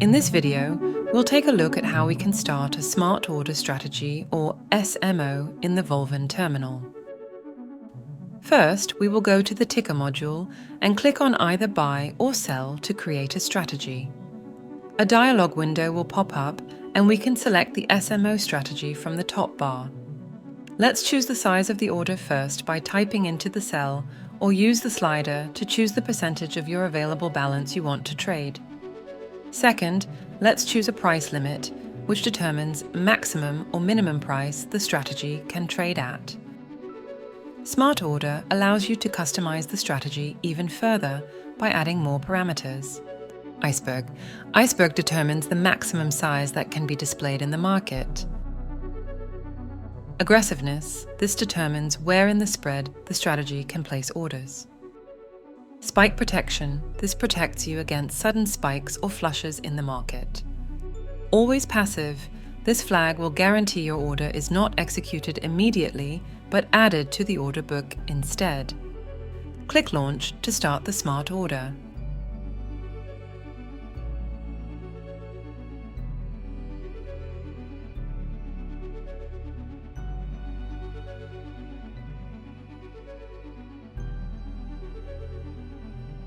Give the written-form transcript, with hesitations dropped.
In this video, we'll take a look at how we can start a Smart Order Strategy, or SMO, in the Volven terminal. First, we will go to the ticker module and click on either Buy or Sell to create a strategy. A dialog window will pop up and we can select the SMO strategy from the top bar. Let's choose the size of the order first by typing into the cell, or use the slider to choose the percentage of your available balance you want to trade. Second, let's choose a price limit, which determines maximum or minimum price the strategy can trade at. Smart Order allows you to customize the strategy even further by adding more parameters. Iceberg determines the maximum size that can be displayed in the market. Aggressiveness, this determines where in the spread the strategy can place orders. Spike protection, this protects you against sudden spikes or flushes in the market. Always passive, this flag will guarantee your order is not executed immediately but added to the order book instead. Click Launch to start the Smart Order.